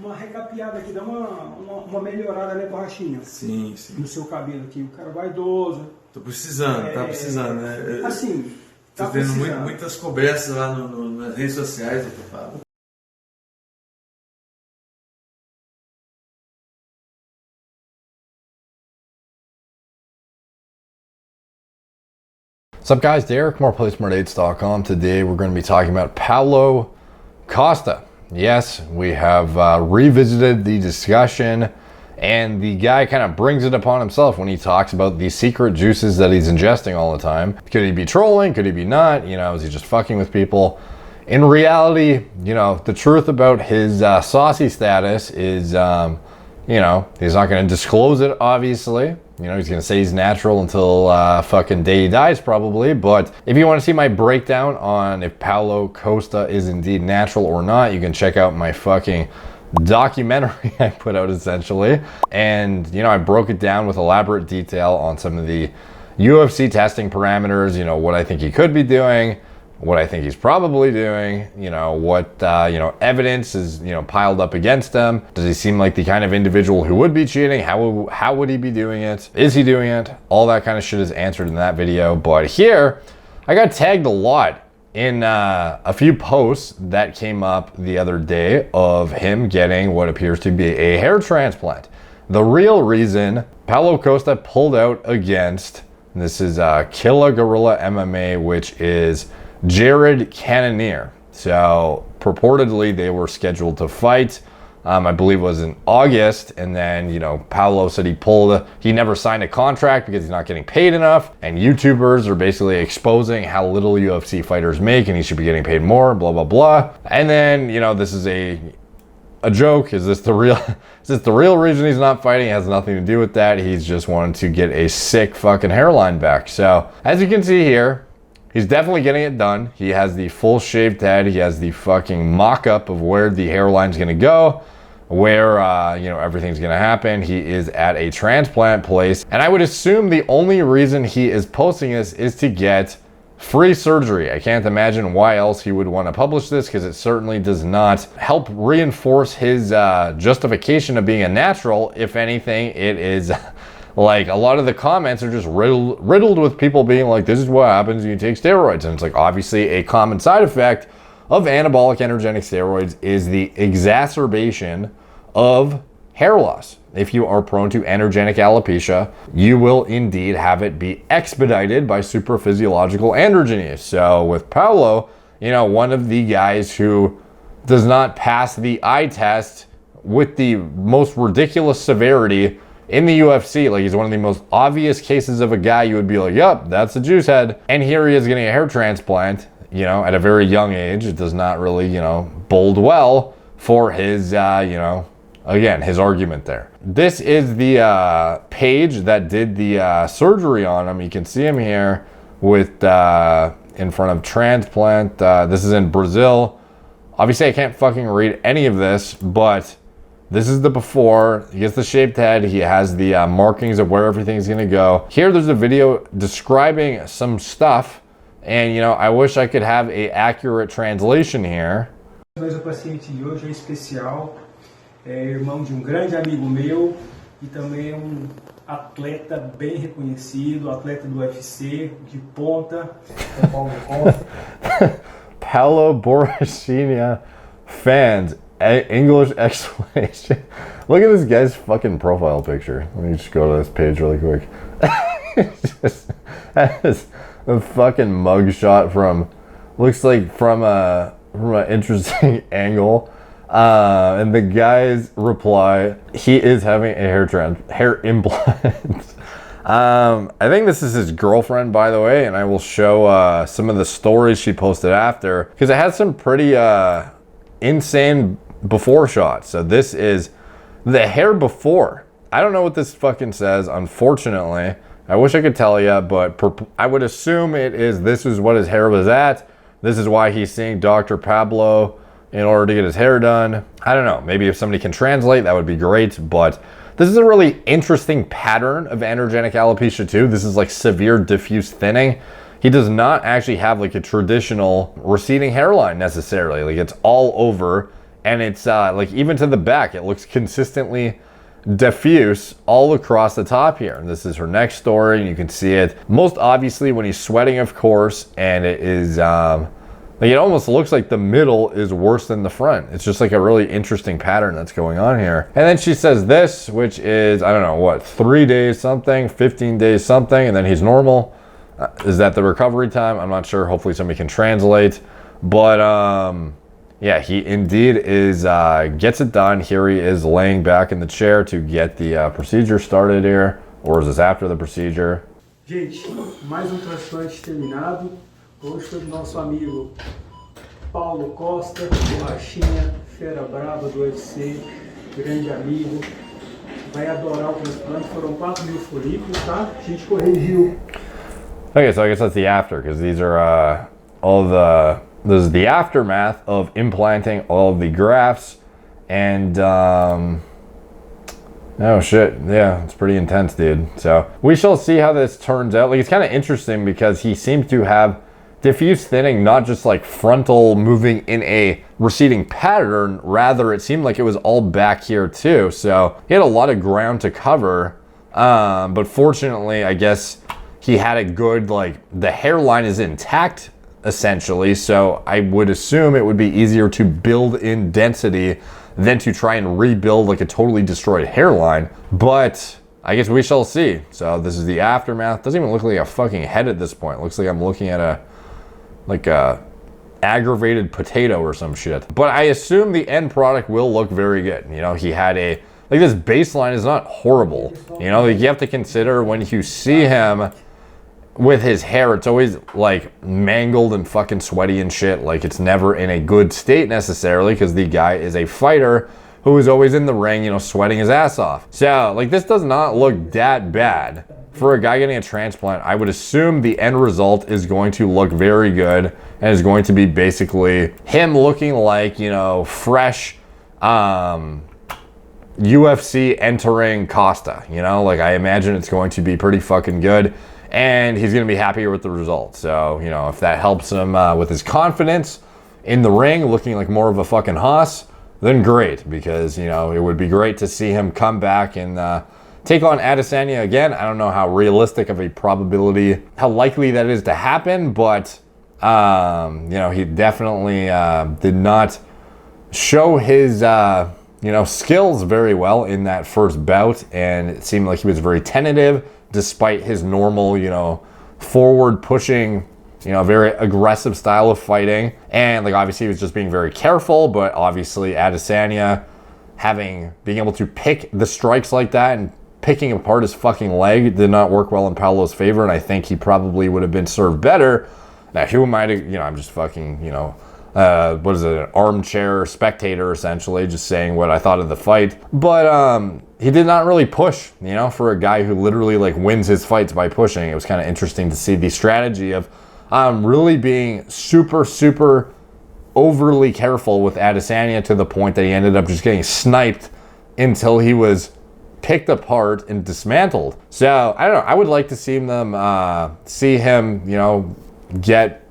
uma recapeada aqui, dá uma melhorada, né, Borrachinha? Sim, sim. No seu cabelo aqui. O cara vaidoso. Tô precisando, tá precisando, né? Assim, tô tendo muitas cobranças lá nas redes sociais, eu falo. What's up guys, Derek, moreplaysmartdates.com. Today we're going to be talking about Paulo Costa. Yes, we have revisited the discussion, and the guy kind of brings it upon himself when he talks about the secret juices that he's ingesting all the time. Could he be trolling? Could he be not? You know, is he just fucking with people? In reality, you know, the truth about his saucy status is, you know, he's not going to disclose it, obviously. You know, he's going to say he's natural until fucking day he dies, probably. But if you want to see my breakdown on if Paulo Costa is indeed natural or not, you can check out my fucking documentary I put out, essentially. And, you know, I broke it down with elaborate detail on some of the UFC testing parameters, you know, what I think he could be doing, what I think he's probably doing, you know, what, you know, evidence is, you know, piled up against him. Does he seem like the kind of individual who would be cheating? How would he be doing it? Is he doing it? All that kind of shit is answered in that video. But here, I got tagged a lot in a few posts that came up the other day of him getting what appears to be a hair transplant. The real reason Paulo Costa pulled out against, this is Killa Gorilla MMA, which is Jared Cannonier. So purportedly they were scheduled to fight, I believe it was in August, and then, you know, Paulo said he never signed a contract because he's not getting paid enough, and YouTubers are basically exposing how little UFC fighters make and he should be getting paid more, blah blah blah. And then, you know, this is a joke. Is this the real reason he's not fighting? It has nothing to do with that. He's just wanted to get a sick fucking hairline back. So as you can see here, he's definitely getting it done. He has the full shaved head. He has the fucking mock-up of where the hairline's gonna go, where, you know, everything's gonna happen. He is at a transplant place. And I would assume the only reason he is posting this is to get free surgery. I can't imagine why else he would want to publish this, because it certainly does not help reinforce his justification of being a natural. If anything, it is like a lot of the comments are just riddled with people being like, this is what happens when you take steroids. And it's like, obviously a common side effect of anabolic androgenic steroids is the exacerbation of hair loss. If you are prone to androgenic alopecia, you will indeed have it be expedited by supraphysiological androgens. So with Paulo, you know, one of the guys who does not pass the eye test with the most ridiculous severity in the UFC, like he's one of the most obvious cases of a guy you would be like, yep, that's a juice head. And here he is getting a hair transplant, you know, at a very young age. It does not really, you know, bode well for his, you know, again, his argument there. This is the page that did the surgery on him. You can see him here with in front of Transplant. This is in Brazil. Obviously, I can't fucking read any of this, but this is the before. He gets the shaved head. He has the markings of where everything's gonna go. Here, there's a video describing some stuff, and, you know, I wish I could have a accurate translation here. Mas o paciente de hoje é especial. É irmão de grande amigo meu e também é atleta bem reconhecido, atleta do UFC, de ponta, é Paulo Costa. Paulo Borrachinha fans, English explanation. Look at this guy's fucking profile picture. Let me just go to this page really quick. That is a fucking mugshot from, looks like from an interesting angle. And the guy's reply, he is having a hair implant. I think this is his girlfriend, by the way, and I will show some of the stories she posted after, because it has some pretty insane before shots. So this is the hair before. I don't know what this fucking says, unfortunately. I wish I could tell you, but I would assume this is what his hair was at. This is why he's seeing Dr. Pablo in order to get his hair done. I don't know, maybe if somebody can translate, that would be great, but this is a really interesting pattern of androgenic alopecia too. This is like severe diffuse thinning. He does not actually have like a traditional receding hairline necessarily. Like, it's all over and it's like even to the back, it looks consistently diffuse all across the top here. And this is her neck story, and you can see it most obviously when he's sweating, of course, and it is like it almost looks like the middle is worse than the front. It's just like a really interesting pattern that's going on here. And then she says this, which is, I don't know, what, 3 days something, 15 days something, and then he's normal. Is that the recovery time? I'm not sure. Hopefully somebody can translate. But yeah, he indeed is gets it done. Here he is laying back in the chair to get the procedure started here. Or is this after the procedure? Gente, mais transplante terminado. Hoje foi do nosso amigo Paulo Costa, borrachinha, fera brava do UFC, grande amigo. Vai adorar o transplante. Foram 4.000 folículos, tá? A gente corrigiu. Okay, so I guess that's the after, because these are this is the aftermath of implanting all of the grafts, and oh shit, yeah, it's pretty intense, dude. So we shall see how this turns out. Like, it's kind of interesting because he seemed to have diffuse thinning, not just like frontal moving in a receding pattern, rather it seemed like it was all back here too. So he had a lot of ground to cover, but fortunately, I guess he had a good, like, the hairline is intact essentially, so I would assume it would be easier to build in density than to try and rebuild like a totally destroyed hairline. But I guess we shall see. So this is the aftermath. Doesn't even look like a fucking head at this point. It looks like I'm looking at a aggravated potato or some shit. But I assume the end product will look very good. You know, he had a, like, this baseline is not horrible. You know, like, you have to consider when you see him with his hair, it's always like mangled and fucking sweaty and shit. Like, it's never in a good state necessarily, because the guy is a fighter who is always in the ring, you know, sweating his ass off. So, like, this does not look that bad. For a guy getting a transplant, I would assume the end result is going to look very good, and is going to be basically him looking like, you know, fresh UFC entering Costa. You know, like, I imagine it's going to be pretty fucking good. And he's going to be happier with the result. So, you know, if that helps him with his confidence in the ring, looking like more of a fucking hoss, then great. Because, you know, it would be great to see him come back and take on Adesanya again. I don't know how realistic of a probability, how likely that is to happen. But, you know, he definitely did not show his, you know, skills very well in that first bout. And it seemed like he was very tentative, despite his normal, you know, forward pushing, you know, very aggressive style of fighting. And, like, obviously he was just being very careful, but obviously Adesanya being able to pick the strikes like that and picking apart his fucking leg did not work well in Paulo's favor, and I think he probably would have been served better. Now, who am I to, you know, I'm just fucking, you know, what is it, an armchair spectator essentially, just saying what I thought of the fight. But he did not really push, you know, for a guy who literally, like, wins his fights by pushing. It was kind of interesting to see the strategy of really being super, super overly careful with Adesanya, to the point that he ended up just getting sniped until he was picked apart and dismantled. So I don't know, I would like to see him, you know,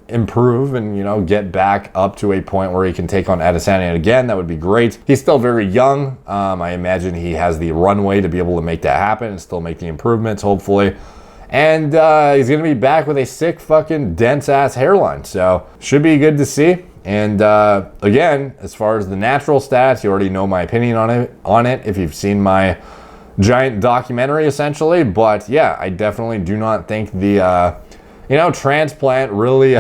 improve and, you know, get back up to a point where he can take on Adesanya again. That would be great. He's still very young. I imagine he has the runway to be able to make that happen and still make the improvements, hopefully. And he's going to be back with a sick fucking dense ass hairline. So should be good to see. And again, as far as the natural stats, you already know my opinion on it if you've seen my giant documentary essentially. But yeah, I definitely do not think the you know, transplant really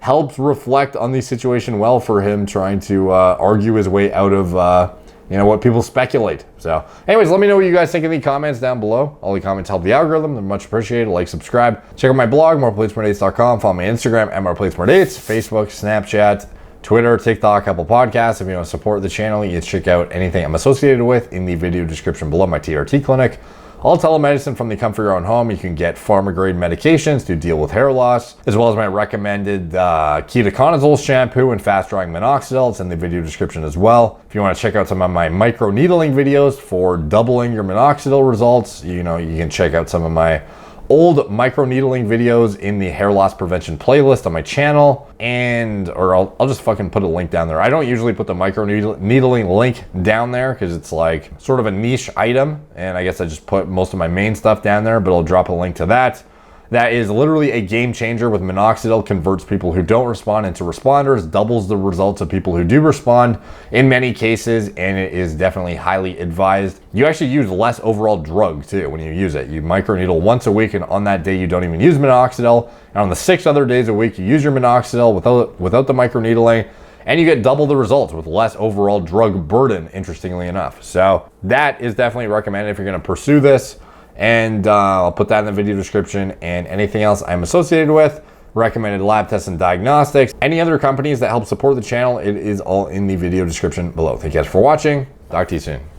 helps reflect on the situation well for him, trying to argue his way out of, you know, what people speculate. So anyways, let me know what you guys think in the comments down below. All the comments help the algorithm. They're much appreciated. Like, subscribe. Check out my blog, moreplatemordates.com. Follow my Instagram at moreplatemordates, Facebook, Snapchat, Twitter, TikTok, Apple Podcasts. If you want to support the channel, you can check out anything I'm associated with in the video description below. My TRT clinic. All telemedicine from the comfort of your own home. You can get pharma-grade medications to deal with hair loss, as well as my recommended ketoconazole shampoo and fast-drying minoxidil. It's in the video description as well. If you want to check out some of my micro-needling videos for doubling your minoxidil results, you know, you can check out some of my old microneedling videos in the hair loss prevention playlist on my channel, or I'll just fucking put a link down there. I don't usually put the microneedling link down there because it's like sort of a niche item, and I guess I just put most of my main stuff down there, but I'll drop a link to that. That is literally a game changer with minoxidil, converts people who don't respond into responders, doubles the results of people who do respond in many cases, and it is definitely highly advised. You actually use less overall drug too when you use it. You microneedle once a week, and on that day you don't even use minoxidil, and on the 6 other days a week you use your minoxidil without the microneedling, and you get double the results with less overall drug burden, interestingly enough. So that is definitely recommended if you're going to pursue this. And I'll put that in the video description, and anything else I'm associated with, recommended lab tests and diagnostics, any other companies that help support the channel, it is all in the video description below. Thank you guys for watching. Talk to you soon.